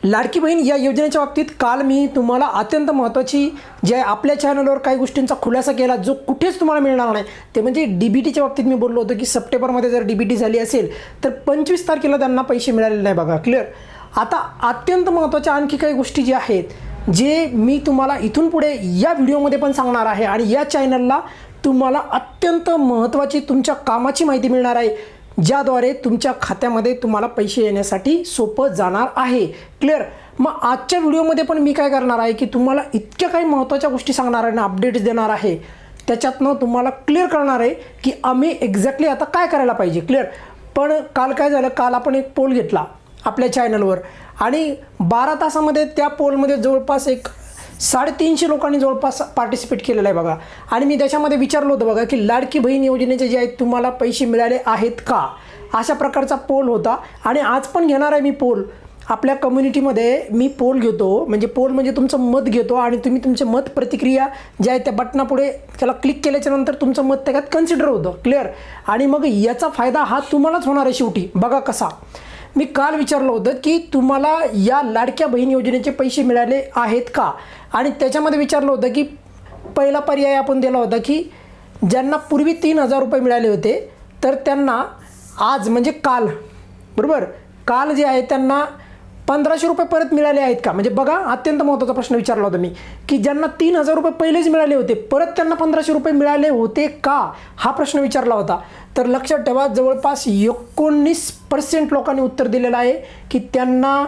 लाडकी बहीण या योजनेच्या बाबतीत काल मी तुम्हाला अत्यंत महत्त्वाची जे आपल्या चॅनलवर काही गोष्टींचा खुलासा केला जो कुठेच तुम्हाला मिळणार नाही ते म्हणजे डीबीटीच्या बाबतीत मी बोललो होतो की सप्टेंबरमध्ये जर डीबीटी झाली असेल तर 25 तारखेला त्यांना पैसे मिळालेले नाही बघा. क्लिअर. आता अत्यंत महत्त्वाच्या आणखी काही गोष्टी ज्या आहेत जे मी तुम्हाला इथून पुढे या व्हिडिओमध्ये पण सांगणार आहे आणि या चॅनलला तुम्हाला अत्यंत महत्त्वाची तुमच्या कामाची माहिती मिळणार आहे ज्याद्वारे तुमच्या खात्यामध्ये तुम्हाला पैसे येण्यासाठी सोपं जाणार आहे. क्लिअर. मग आजच्या व्हिडिओमध्ये पण मी काय करणार आहे की तुम्हाला इतक्या काही महत्त्वाच्या गोष्टी सांगणार आहे ना, अपडेट्स देणार आहे, त्याच्यातनं तुम्हाला क्लिअर करणार आहे की आम्ही एक्झॅक्टली आता काय करायला पाहिजे. क्लिअर. पण काल काय झालं, काल आपण एक पोल घेतला आपल्या चॅनलवर आणि 12 तासामध्ये त्या पोलमध्ये जवळपास 350 लोकांनी जवळपास पार्टिसिपेट केलेलं आहे बघा. आणि मी त्याच्यामध्ये विचारलं होतं बघा की लाडकी बहीण योजनेचे जे आहेत तुम्हाला पैसे मिळाले आहेत का, अशा प्रकारचा पोल होता. आणि आज पण घेणार आहे मी पोल आपल्या कम्युनिटीमध्ये. मी पोल घेतो म्हणजे तुमचं मत घेतो आणि तुम्ही तुमचे मत प्रतिक्रिया ज्या आहेत त्या बटनापुढे त्याला क्लिक केल्याच्यानंतर तुमचं मत त्याच्यात कन्सिडर होतं. क्लिअर. आणि मग याचा फायदा हा तुम्हालाच होणार आहे शेवटी. बघा कसा. मी काल विचारलं होतं की तुम्हाला या लाडक्या बहीण योजनेचे पैसे मिळाले आहेत का, आणि त्याच्यामध्ये विचारलं होतं की पहिला पर्याय आपण दिला होता की ज्यांना पूर्वी 3,000 रुपये मिळाले होते तर त्यांना आज म्हणजे काल, बरोबर, काल जे आहे त्यांना 1,500 रुपये परत मिळाले आहेत का. म्हणजे बघा अत्यंत महत्त्वाचा प्रश्न विचारला होता मी की ज्यांना 3,000 रुपये पहिलेच मिळाले होते परत त्यांना 1,500 रुपये मिळाले होते का, हा प्रश्न विचारला होता. तर लक्षात ठेवा जवळपास 19% लोकांनी उत्तर दिलेलं आहे की त्यांना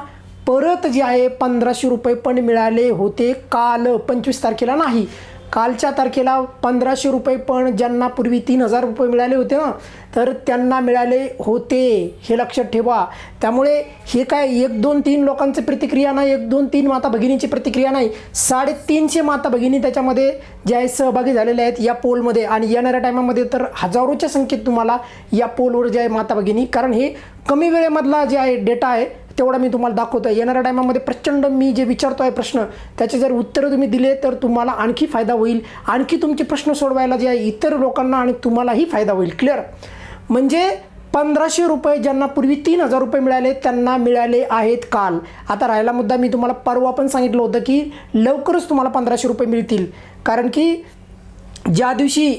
परत जे आहे 1,500 रुपये पण मिळाले होते काल, 25 तारखेला नाही. कालच्या तारखेला 1,500 रुपये पण ज्यांना पूर्वी 3,000 रुपये मिळाले होते ना तर त्यांना मिळाले होते, हे लक्षात ठेवा. त्यामुळे हे काय 1, 2, 3 लोकांची प्रतिक्रिया नाही, 1, 2, 3 माता भगिनींची प्रतिक्रिया नाही, 350 माता भगिनी त्याच्यामध्ये जे आहे सहभागी झालेल्या आहेत या पोलमध्ये. आणि येणाऱ्या टायमामध्ये तर हजारोच्या संख्येत तुम्हाला या पोलवर जे आहे माता भगिनी, कारण हे कमी वेळेमधला जे आहे डेटा आहे तेवढा मी तुम्हाला दाखवतो आहे. येणाऱ्या टायमामध्ये प्रचंड मी जे विचारतो आहे प्रश्न त्याचे जर उत्तरं तुम्ही दिले तर तुम्हाला आणखी फायदा होईल, आणखी तुमचे प्रश्न सोडवायला जे आहे इतर लोकांना आणि तुम्हालाही फायदा होईल. क्लिअर. म्हणजे 1,500 रुपये ज्यांना पूर्वी 3,000 रुपये मिळाले त्यांना मिळाले आहेत काल. आता राहिला मुद्दा, मी तुम्हाला परवा पण सांगितलं होतं की लवकरच तुम्हाला 1,500 रुपये मिळतील, कारण की ज्या दिवशी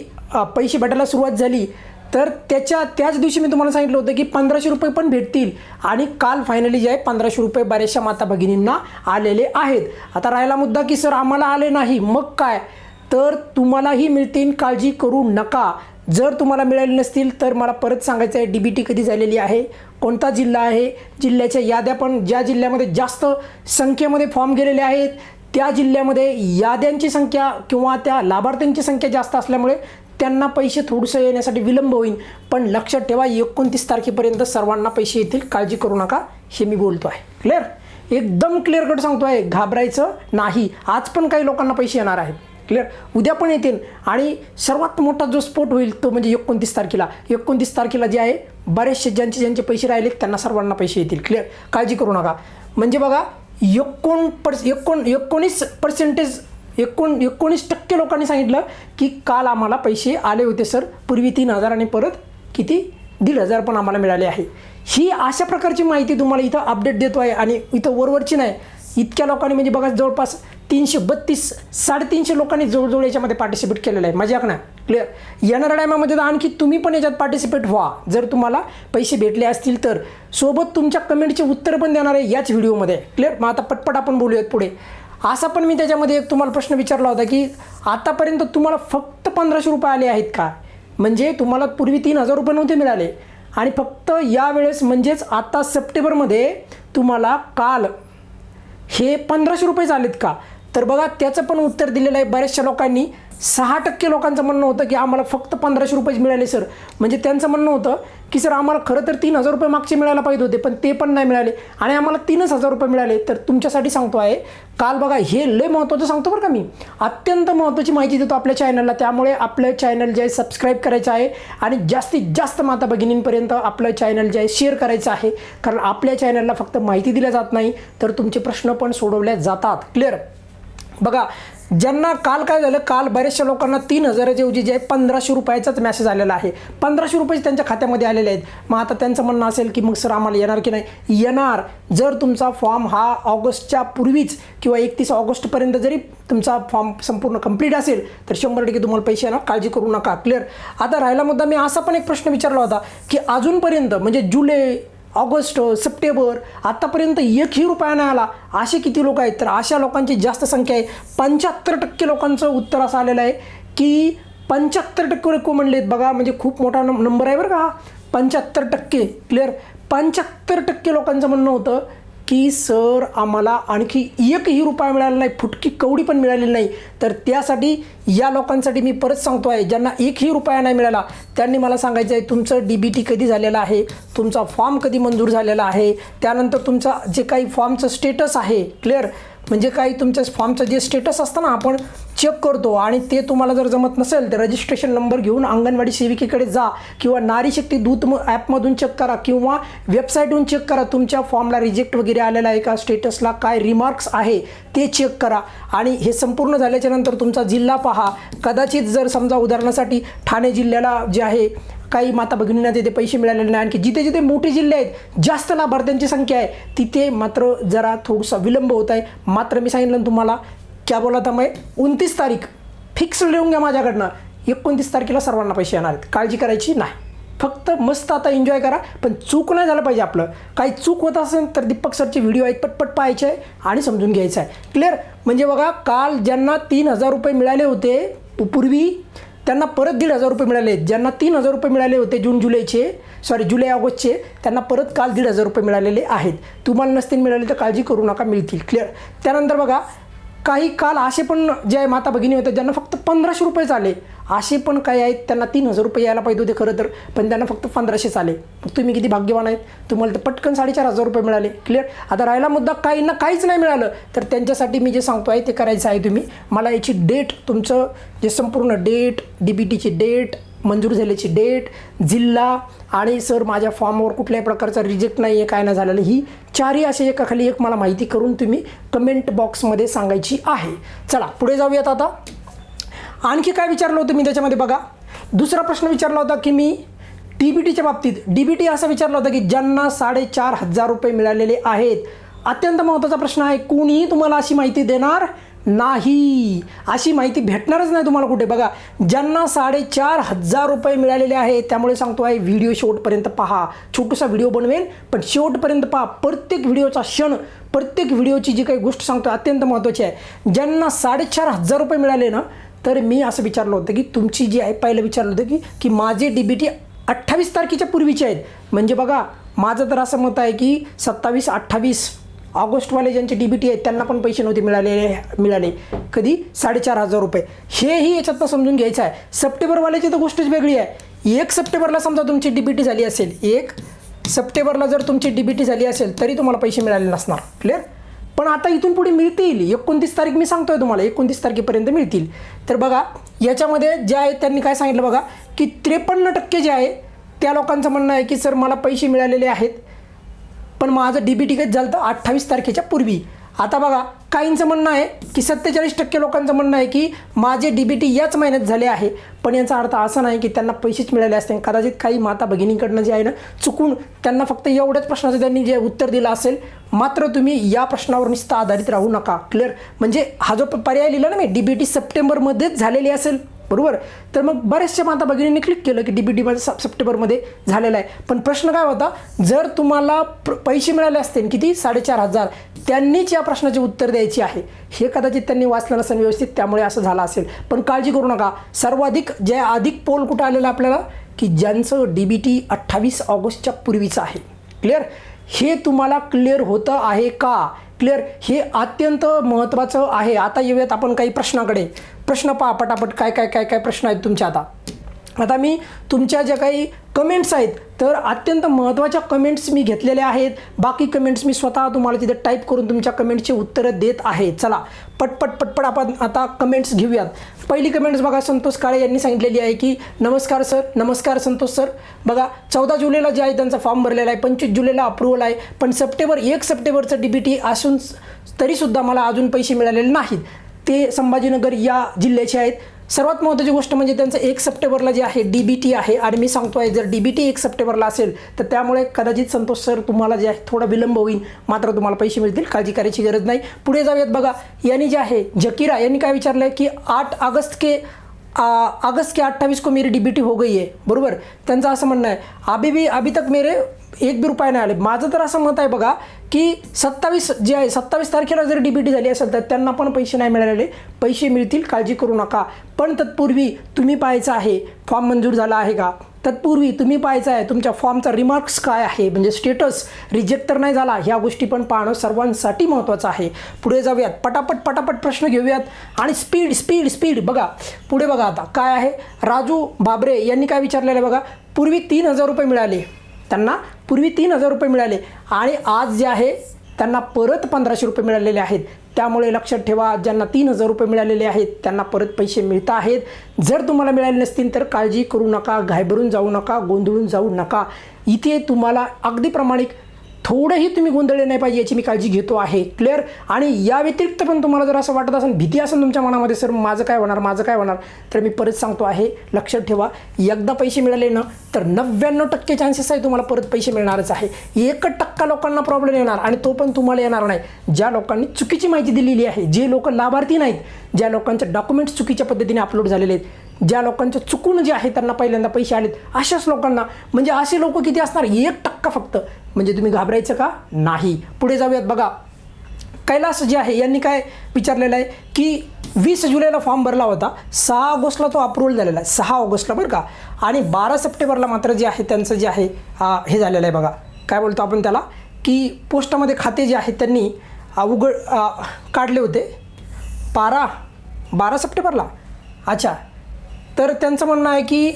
पैसे भेटायला सुरुवात झाली तर त्याच दिवशी मी तुम्हाला सांगितलं होतं की 1,500 रुपये पण भेटतील. आणि काल फायनली जे आहे 1,500 रुपये बऱ्याचशा माता भगिनींना आलेले आहेत. आता राहिला मुद्दा की सर आम्हाला आले नाही, मग काय, तर तुम्हालाही मिळतील, काळजी करू नका. जर तुम्हाला मिळाले नसतील तर मला परत सांगायचं आहे डीबीटी कधी झालेली आहे, कोणता जिल्हा आहे, जिल्ह्याच्या याद्या पण, ज्या जिल्ह्यामध्ये जास्त संख्येमध्ये फॉर्म गेलेले आहेत त्या जिल्ह्यामध्ये याद्यांची संख्या किंवा त्या लाभार्थ्यांची संख्या जास्त असल्यामुळे त्यांना पैसे थोडंसं येण्यासाठी विलंब होईल. पण लक्षात ठेवा 29 तारखेपर्यंत सर्वांना पैसे येतील, काळजी करू नका, हे मी बोलतो आहे. क्लिअर. एकदम क्लिअर कट सांगतो आहे, घाबरायचं नाही. आज पण काही लोकांना पैसे येणार आहेत. क्लिअर. उद्या पण येतील. आणि सर्वात मोठा जो स्फोट होईल तो म्हणजे 29 तारखेला. 29 तारखेला जे आहे बरेचसे ज्यांचे पैसे राहिलेत त्यांना सर्वांना पैसे येतील. क्लिअर. काळजी करू नका. म्हणजे बघा 19% लोकांनी सांगितलं की काल आम्हाला पैसे आले होते सर, पूर्वी 3,000 आणि परत किती 1,500 पण आम्हाला मिळाले आहे. ही अशा प्रकारची माहिती तुम्हाला इथं अपडेट देतो आहे. आणि इथं वरवरची नाही, इतक्या लोकांनी म्हणजे बघा जवळपास 332 350 लोकांनी जवळजवळ याच्यामध्ये पार्टिसिपेट केलेलं आहे. मजाक नाही. क्लिअर. येणाऱ्या टायमामध्ये तर आणखी तुम्ही पण याच्यात पार्टिसिपेट व्हा जर तुम्हाला पैसे भेटले असतील तर. सोबत तुमच्या कमेंटचे उत्तर पण देणार आहे याच व्हिडिओमध्ये. क्लिअर. मग आता पटपट आपण बोलूयात पुढे. असा पण मी त्याच्यामध्ये एक तुम्हाला प्रश्न विचारला होता की आतापर्यंत तुम्हाला फक्त 1,500 रुपये आले आहेत का, म्हणजे तुम्हाला पूर्वी 3,000 रुपये नव्हते मिळाले आणि फक्त यावेळेस म्हणजेच आता सप्टेंबरमध्ये तुम्हाला काल हे 1,500 रुपयेच आलेत का. तर बघा त्याचं पण उत्तर दिलेलं आहे बऱ्याचशा लोकांनी. 6% लोकांचं म्हणणं होतं की आम्हाला फक्त 1,500 रुपयेच मिळाले सर. म्हणजे त्यांचं म्हणणं होतं की सर आम्हाला खरं तर 3,000 रुपये मागचे मिळायला पाहिजे होते पण ते पण नाही मिळाले आणि आम्हाला 3,000 रुपये मिळाले. तर तुमच्यासाठी सांगतो आहे काल बघा, हे लय महत्त्वाचं सांगतो बरं का मी, अत्यंत महत्त्वाची माहिती देतो आपल्या चॅनलला. त्यामुळे आपलं चॅनल जे आहे सबस्क्राईब करायचं आहे आणि जास्तीत जास्त माता भगिनींपर्यंत आपलं चॅनल जे आहे शेअर करायचं आहे, कारण आपल्या चॅनलला फक्त माहिती दिल्या जात नाही तर तुमचे प्रश्न पण सोडवल्या जातात. क्लिअर. बघा, ज्यांना काल काय झालं, काल बऱ्याचशा लोकांना 3,000च्या ऐवजी जे आहे 1,500 रुपयाचाच मेसेज आलेला आहे. 1,500 रुपये त्यांच्या खात्यामध्ये आलेले आहेत. मग आता त्यांचं म्हणणं असेल की मग सर आम्हाला येणार की नाही? येणार. जर तुमचा फॉर्म हा ऑगस्टच्या पूर्वीच किंवा 31 ऑगस्टपर्यंत जरी तुमचा फॉर्म संपूर्ण कंप्लीट असेल तर 100% तुम्हाला पैसे येणार, काळजी करू नका. क्लिअर. आता राहिला मुद्दा, मी असा पण एक प्रश्न विचारला होता की अजूनपर्यंत म्हणजे जुलै, ऑगस्ट, सप्टेंबर आत्तापर्यंत एकही रुपया नाही आला, असे किती लोक आहेत? तर अशा लोकांची जास्त संख्या आहे. 75% लोकांचं उत्तर असं आलेलं आहे की 75% लोक म्हणले आहेत. बघा, म्हणजे खूप मोठा नंबर आहे बरं का हा, 75%. क्लिअर. 75% लोकांचं म्हणणं होतं की सर आम्हाला आणखी एकही रुपया मिळाला नाही, फुटकी कवडी पण मिळालेली नाही. तर त्यासाठी या लोकांसाठी मी परत सांगतो आहे, ज्यांना एकही रुपया नाही मिळाला त्यांनी मला सांगायचं आहे तुमचं DBT कधी झालेलं आहे, तुमचा फॉर्म कधी मंजूर झालेला आहे, त्यानंतर तुमचा जे काही फॉर्मचं स्टेटस आहे. क्लिअर. म्हणजे काही तुमच्या फॉर्मचं जे स्टेटस असतं ना, आपण चेक करतो, आणि ते तुम्हाला जर जमत नसेल तर रजिस्ट्रेशन नंबर घेऊन अंगणवाडी सेविकेकडे जा किंवा नारी शक्ती दूत ॲपमधून चेक करा किंवा वेबसाईटहून चेक करा तुमच्या फॉर्मला रिजेक्ट वगैरे आलेला आहे का, स्टेटसला काय रिमार्क्स आहे ते चेक करा. आणि हे संपूर्ण झाल्याच्या नंतर तुमचा जिल्हा पहा. कदाचित जर समजा उदाहरणासाठी ठाणे जिल्ह्याला जे आहे काही माता भगिनींना तिथे पैसे मिळालेले नाही, आणखी जिथे जिथे मोठे जिल्हे आहेत, जास्त लाभार्थ्यांची संख्या आहे, तिथे मात्र जरा थोडासा विलंब होत आहे. मात्र मी सांगितलं तुम्हाला, क्या बोला था मैं, 29 तारीख फिक्स लिहून घ्या माझ्याकडनं, 29 तारखेला सर्वांना पैसे येणार आहेत. काळजी करायची नाही. फक्त मस्त आता एन्जॉय करा, पण चूक नाही झालं पाहिजे. आपलं काही चूक होत असेल तर दीपक सरचे व्हिडिओ आहेत, पटपट पाहायचे आहे आणि समजून घ्यायचं आहे. क्लिअर. म्हणजे बघा, काल ज्यांना 3,000 रुपये मिळाले होते पूर्वी, त्यांना परत 1,500 रुपये मिळाले. ज्यांना 3,000 रुपये मिळाले होते जुलै ऑगस्टचे, त्यांना परत काल 1,500 रुपये मिळालेले आहेत. तुम्हाला नसतील मिळाले तर काळजी करू नका, मिळतील. क्लिअर. त्यानंतर बघा, काही काल असे पण जे आहे माता भगिनी होते ज्यांना फक्त 1,500 रुपयेच आले, असे पण काही आहेत त्यांना 3,000 रुपये यायला पाहिजे होते खरं तर, पण त्यांना फक्त 1,500 आले. मग तुम्ही किती भाग्यवान आहेत, तुम्हाला तर पटकन 4,500 रुपये मिळाले. क्लिअर. आता राहिला मुद्दा, काहींना काहीच नाही मिळालं, तर त्यांच्यासाठी मी जे सांगतो आहे ते करायचं आहे. तुम्ही मला याची डेट, तुमचं जे संपूर्ण डेट, DBTची डेट, मंजूर झाल्याची डेट, जिल्हा, आणि सर माझ्या फॉर्मवर कुठल्याही प्रकारचा रिजेक्ट नाही आहे, काय नाही झालेलं, ही चारही असे एकाखाली एक मला माहिती करून तुम्ही कमेंट बॉक्समध्ये सांगायची आहे. चला पुढे जाऊयात. आता आणखी काय विचारलं होतं मी त्याच्यामध्ये बघा, दुसरा प्रश्न विचारला होता की मी DBTच्या बाबतीत. DBT असा विचारला होता की ज्यांना 4,500 रुपये मिळालेले आहेत. अत्यंत महत्त्वाचा प्रश्न आहे. कोणीही तुम्हाला अशी माहिती देणार नाही, अशी माहिती भेटणारच नाही तुम्हाला कुठे. बघा, ज्यांना 4,500 रुपये मिळालेले आहेत, त्यामुळे सांगतो आहे व्हिडिओ शेवटपर्यंत पहा. छोटूसा व्हिडिओ बनवेन पण शेवटपर्यंत पहा. प्रत्येक व्हिडिओचा क्षण, प्रत्येक व्हिडिओची जी काही गोष्ट सांगतो अत्यंत महत्त्वाची आहे. ज्यांना 4,500 रुपये मिळाले ना, तर मी असं विचारलं होतं की तुमची जी आहे, पहिलं विचारलं होतं की माझे DBT 28 तारखेच्या पूर्वीचे आहेत. म्हणजे बघा, माझं तर असं मत आहे की 27-28 ऑगस्टवाले ज्यांचे DBT आहेत त्यांना पण पैसे नव्हते मिळाले. कधी? 4,500 रुपये. हेही याच्यातनं समजून घ्यायचं आहे. सप्टेंबरवाल्याची तर गोष्टच वेगळी आहे. 1 सप्टेंबरला समजा तुमची DBT झाली असेल, 1 सप्टेंबरला जर तुमची DBT झाली असेल तरी तुम्हाला पैसे मिळाले नसणार. क्लिअर. पण आता इथून पुढे मिळतील. 29 तारीख मी सांगतोय तुम्हाला, 29 तारखेपर्यंत मिळतील. तर बघा, याच्यामध्ये जे आहे त्यांनी काय सांगितलं बघा की 53% जे आहे त्या लोकांचं म्हणणं आहे की सर मला पैसे मिळालेले आहेत, पण माझं DBT कधी झालं तर 28 तारखेच्या पूर्वी. आता बघा, काहींचं म्हणणं आहे की 47% लोकांचं म्हणणं आहे की माझे DBT याच महिन्यात झाले आहे, पण याचा अर्थ असा नाही की त्यांना पैसेच मिळाले असते. कदाचित काही माता भगिनींकडनं जे आहे ना, चुकून त्यांना फक्त एवढ्याच प्रश्नाचं त्यांनी जे उत्तर दिलं असेल. मात्र तुम्ही या प्रश्नावर नुसतं आधारित राहू नका. क्लिअर. म्हणजे हा जो पर्याय लिहिला ना मी, DBT सप्टेंबरमध्येच झालेली असेल, बरोबर, तर मग बऱ्याचशा माता भगिनींनी क्लिक केलं की DBT मध्ये सप्टेंबरमध्ये झालेला आहे. पण प्रश्न काय होता, जर तुम्हाला पैसे मिळाले असते किती, 4,500, त्यांनीच या प्रश्नाचे उत्तर द्यायचे आहे. हे कदाचित त्यांनी वाचलं नसेल व्यवस्थित, त्यामुळे असं झालं असेल. पण काळजी करू नका. सर्वाधिक जे अधिक पोल कुठं आलेलं आपल्याला की ज्यांचं DBT 28 ऑगस्टच्या पूर्वीचं आहे. क्लिअर. हे तुम्हाला क्लिअर होतं आहे का? क्लिअर. हे अत्यंत महत्त्वाचं आहे. आता येऊयात आपण काही प्रश्नाकडे. प्रश्न पहा पटापट, काय काय काय काय प्रश्न आहेत तुमच्या. आता मी तुमच्या ज्या काही कमेंट्स आहेत, तर अत्यंत महत्त्वाच्या कमेंट्स मी घेतलेल्या आहेत. बाकी कमेंट्स मी स्वतः तुम्हाला तिथे टाईप करून तुमच्या कमेंट्सची उत्तरं देत आहे. चला पटपट आपण आता कमेंट्स घेऊयात. पहिली कमेंट्स बघा, संतोष काळे यांनी सांगितलेली आहे की नमस्कार सर. नमस्कार संतोष सर. बघा, 14 जुलैला जे आहे त्यांचा फॉर्म भरलेला आहे, 25 जुलैला अप्रूव्हल आहे, पण 1 सप्टेंबरचं DBT असून तरीसुद्धा मला अजून पैसे मिळालेले नाहीत. ते संभाजीनगर या जिल्ह्याचे आहेत. सर्वात महत्त्वाची गोष्ट म्हणजे त्यांचं 1 सप्टेंबरला जे आहे DBT आहे आणि मी सांगतो आहे जर DBT 1 सप्टेंबरला असेल तर त्यामुळे कदाचित संतोष सर तुम्हाला जे आहे थोडा विलंब होईल, मात्र तुम्हाला पैसे मिळतील, काळजी करायची गरज नाही. पुढे जाऊयात. बघा यांनी जे आहे जकीरा यांनी काय विचारलं आहे की 8 अगस्त के 28 को मेरी DBT हो गई है. बरोबर, त्यांचं असं म्हणणं आहे अभी तक मेरे 1 भी रुपये नाही आले. माझं तर असं मत आहे बघा की 27 तारखेला जर DBT झाली असेल तर त्यांना पण पैसे नाही मिळालेले, पैसे मिळतील, काळजी करू नका. पण तत्पूर्वी तुम्ही पाहायचं आहे फॉर्म मंजूर झाला आहे का, तत्पूर्वी तुम्ही पाहायचं आहे तुमच्या फॉर्मचा रिमार्क्स काय आहे, म्हणजे स्टेटस रिजेक्ट तर नाही झाला, ह्या गोष्टी पण पाहणं सर्वांसाठी महत्त्वाचं आहे. पुढे जाऊयात, पटापट प्रश्न घेऊयात आणि स्पीड बघा. पुढे बघा आता काय आहे. राजू बाबरे यांनी काय विचारलेलं आहे बघा. पूर्वी 3,000 रुपये मिळाले त्यांना, पूर्वी 3,000 रुपये मिळाले आणि आज जे आहे त्यांना परत 1,500 रुपये मिळालेले आहेत. त्यामुळे लक्षात ठेवा, ज्यांना 3,000 रुपये मिळालेले आहेत त्यांना परत पैसे मिळत आहेत. जर तुम्हाला मिळाले नसतील तर काळजी करू नका, घाबरून जाऊ नका, गोंधळून जाऊ नका. इथे तुम्हाला अगदी प्रामाणिक, थोडंही तुम्ही गोंधळले नाही पाहिजे याची मी काळजी घेतो आहे. क्लिअर. आणि या व्यतिरिक्त पण तुम्हाला जर असं वाटत असेल, भीती असेल तुमच्या मनामध्ये, सर माझं काय होणार, तर मी परत सांगतो आहे, लक्षात ठेवा, एकदा पैसे मिळाले ना तर 99% चान्सेस आहे तुम्हाला परत पैसे मिळणारच आहे. 1% लोकांना प्रॉब्लेम येणार आणि तो पण तुम्हाला येणार नाही ज्या लोकांनी चुकीची माहिती दिलेली आहे, जे लोक लाभार्थी नाहीत, ज्या लोकांचे डॉक्युमेंट्स चुकीच्या पद्धतीने अपलोड झालेले आहेत, ज्या लोकांच्या चुकून जे आहे त्यांना पहिल्यांदा पैसे आलेत, अशाच लोकांना. म्हणजे असे लोक किती असणार, 1% फक्त. म्हणजे तुम्ही घाबरायचं का नाही. पुढे जाऊयात. बघा कैलास जे आहे यांनी काय विचारलेलं आहे की 20 जुलैला फॉर्म भरला होता, 6 ऑगस्टला तो अप्रूव्हल झालेला आहे, 6 ऑगस्टला बरं का, आणि 12 सप्टेंबरला मात्र जे आहे त्यांचं जे आहे हे झालेलं आहे बघा. काय बोलतो आपण त्याला की पोस्टामध्ये खाते जे आहेत त्यांनी काढले होते 12 सप्टेंबरला. अच्छा, तर त्यांचं म्हणणं आहे की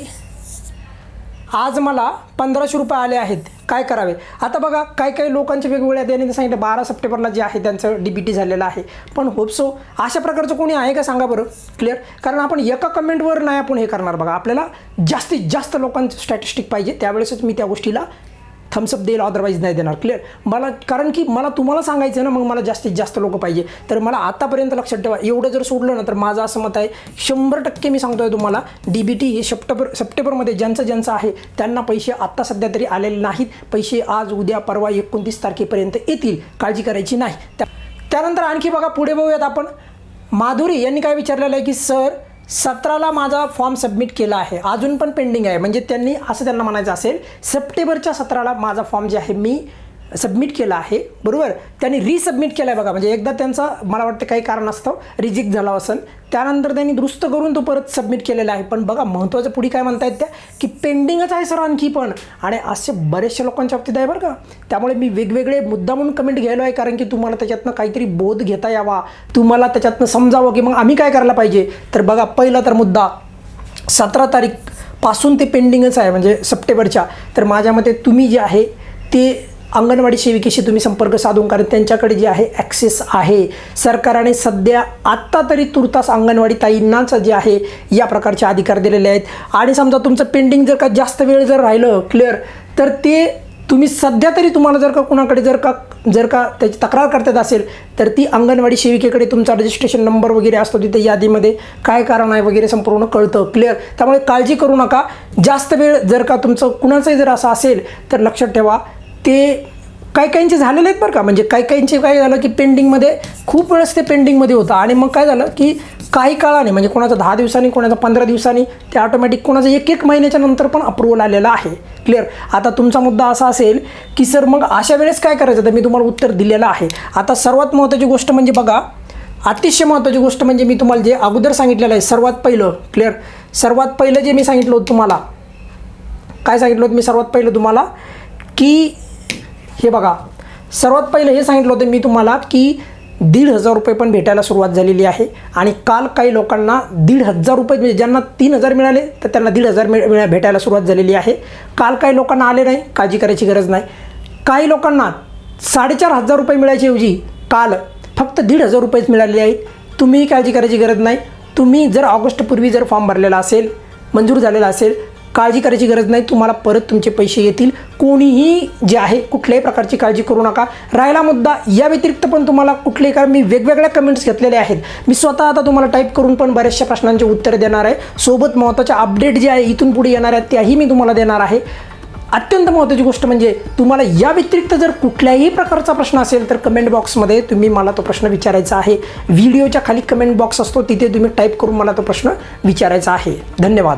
आज मला 1,500 रुपये आले आहेत, काय करावे. आता बघा काही लोकांचे वेगवेगळ्या त्यांनी सांगितलं 12 सप्टेंबरला जे आहे त्यांचं DBT झालेलं आहे, पण होपसो अशा प्रकारचं कोणी आहे का सांगा बरं. क्लिअर. कारण आपण एका कमेंटवर नाही आपण हे करणार बघा, आपल्याला जास्तीत जास्त लोकांचं स्टॅटिस्टिक पाहिजे, त्यावेळेसच मी त्या गोष्टीला थम्सअप देईल, अदरवाईज नाही देणार. क्लिअर. कारण की मला तुम्हाला सांगायचं ना, मग मला जास्तीत जास्त लोक पाहिजे. तर मला आतापर्यंत लक्षात ठेवा, एवढं जर सोडलं ना तर माझं असं मत आहे 100% मी सांगतोय तुम्हाला, DBT हे सप्टेंबरमध्ये ज्यांचं आहे त्यांना पैसे आत्ता सध्या तरी आलेले नाहीत. पैसे आज उद्या परवा 29 तारखेपर्यंत येतील, काळजी करायची नाही. त्यानंतर आणखी बघा, पुढे बघूयात आपण. माधुरी यांनी काय विचारलेलं आहे की सर 17ला माझा फॉर्म सबमिट केला आहे, अजून पण पेंडिंग आहे. म्हणजे त्यांना म्हणायचं असेल सप्टेंबरच्या 17ला माझा फॉर्म जे आहे मी सबमिट केला आहे, बरोबर. त्यांनी रिसबमिट केला आहे बघा. म्हणजे एकदा त्यांचा मला वाटतं काही कारण असतं रिजेक्ट झाला असेल, त्यानंतर त्यांनी दुरुस्त करून तो परत सबमिट केलेला आहे. पण बघा महत्त्वाचं पुढे काय म्हणतायत त्या की पेंडिंगच आहे सर आणखी पण, आणि असे बरेचशा लोकांच्या बाबतीत आहे बरं का. त्यामुळे मी वेगवेगळे मुद्दा म्हणून कमेंट घ्यायलो आहे, कारण की तुम्हाला त्याच्यातनं काहीतरी बोध घेता यावा, तुम्हाला त्याच्यातनं समजावं की मग आम्ही काय करायला पाहिजे. तर बघा पहिला तर मुद्दा 17 तारीखपासून ते पेंडिंगच आहे, म्हणजे सप्टेंबरच्या. तर माझ्या मते तुम्ही जे आहे ते अंगणवाडी सेविकेशी तुम्ही संपर्क साधून, कारण त्यांच्याकडे जे आहे ॲक्सेस आहे. सरकारने सध्या आत्ता तरी तुर्तास अंगणवाडी ताईंनाच जे आहे या प्रकारचे अधिकार दिलेले आहेत. आणि समजा तुमचं पेंडिंग जर का जास्त वेळ जर राहिलं, क्लिअर, तर ते तुम्ही सध्या तरी तुम्हाला जर का कुणाकडे जर का त्याची तक्रार करतात असेल तर ती अंगणवाडी सेविकेकडे तुमचा रजिस्ट्रेशन नंबर वगैरे असतो, तिथे यादीमध्ये काय कारण आहे वगैरे संपूर्ण कळतं. क्लिअर. त्यामुळे काळजी करू नका. जास्त वेळ जर का तुमचं कुणाचंही जर असं असेल तर लक्षात ठेवा, ते काहींचे झालेले आहेत बरं का. म्हणजे काहींचे काय झालं की पेंडिंगमध्ये खूप वेळेस ते पेंडिंगमध्ये होतं, आणि मग काय झालं की काही काळाने, म्हणजे कोणाचं 10 दिवसांनी, कोणाचं 15 दिवसांनी, ते ऑटोमॅटिक कोणाचं 1 महिन्याच्या नंतर पण अप्रूव्हल आलेलं आहे. क्लिअर. आता तुमचा मुद्दा असा असेल की सर मग अशा वेळेस काय करायचं, तर मी तुम्हाला उत्तर दिलेलं आहे. आता सर्वात महत्त्वाची गोष्ट म्हणजे बघा, अतिशय महत्त्वाची गोष्ट म्हणजे मी तुम्हाला जे अगोदर सांगितलेलं आहे सर्वात पहिलं, क्लिअर, सर्वात पहिलं जे मी सांगितलं होतं तुम्हाला, काय सांगितलं होतं मी सर्वात पहिलं तुम्हाला की हे बघा, सर्वात पहिलं हे सांगितलं होतं मी तुम्हाला की 1,500 रुपये पण भेटायला सुरुवात झालेली आहे. आणि काल काही लोकांना 1,500 रुपये, म्हणजे ज्यांना 3,000 मिळाले तर त्यांना 1,500 भेटायला सुरुवात झालेली आहे. काल काही लोकांना आले नाही, काळजी करायची गरज नाही. काही लोकांना 4,500 रुपये मिळायच्या ऐवजी काल फक्त 1,500 रुपयेच मिळालेले आहेत. तुम्ही काळजी करायची गरज नाही. तुम्ही जर ऑगस्टपूर्वी जर फॉर्म भरलेला असेल, मंजूर झालेला असेल, काळजी करायची गरज नाही, तुम्हाला परत तुमचे पैसे येतील. कोणीही जे आहे कुठल्याही प्रकारची काळजी करू नका. राहिला मुद्दा या व्यतिरिक्त पण तुम्हाला कुठलेही, कारण मी वेगवेगळ्या कमेंट्स घेतलेले आहेत, मी स्वतः आता तुम्हाला टाईप करून पण बऱ्याचशा प्रश्नांचे उत्तर देणार आहे. सोबत महत्त्वाच्या अपडेट जे आहे इथून पुढे येणार आहेत त्याही मी तुम्हाला देणार आहे. अत्यंत महत्त्वाची गोष्ट म्हणजे तुम्हाला या व्यतिरिक्त जर कुठल्याही प्रकारचा प्रश्न असेल तर कमेंट बॉक्समध्ये तुम्ही मला तो प्रश्न विचारायचा आहे. व्हिडिओच्या खाली कमेंट बॉक्स असतो, तिथे तुम्ही टाईप करून मला तो प्रश्न विचारायचा आहे. धन्यवाद.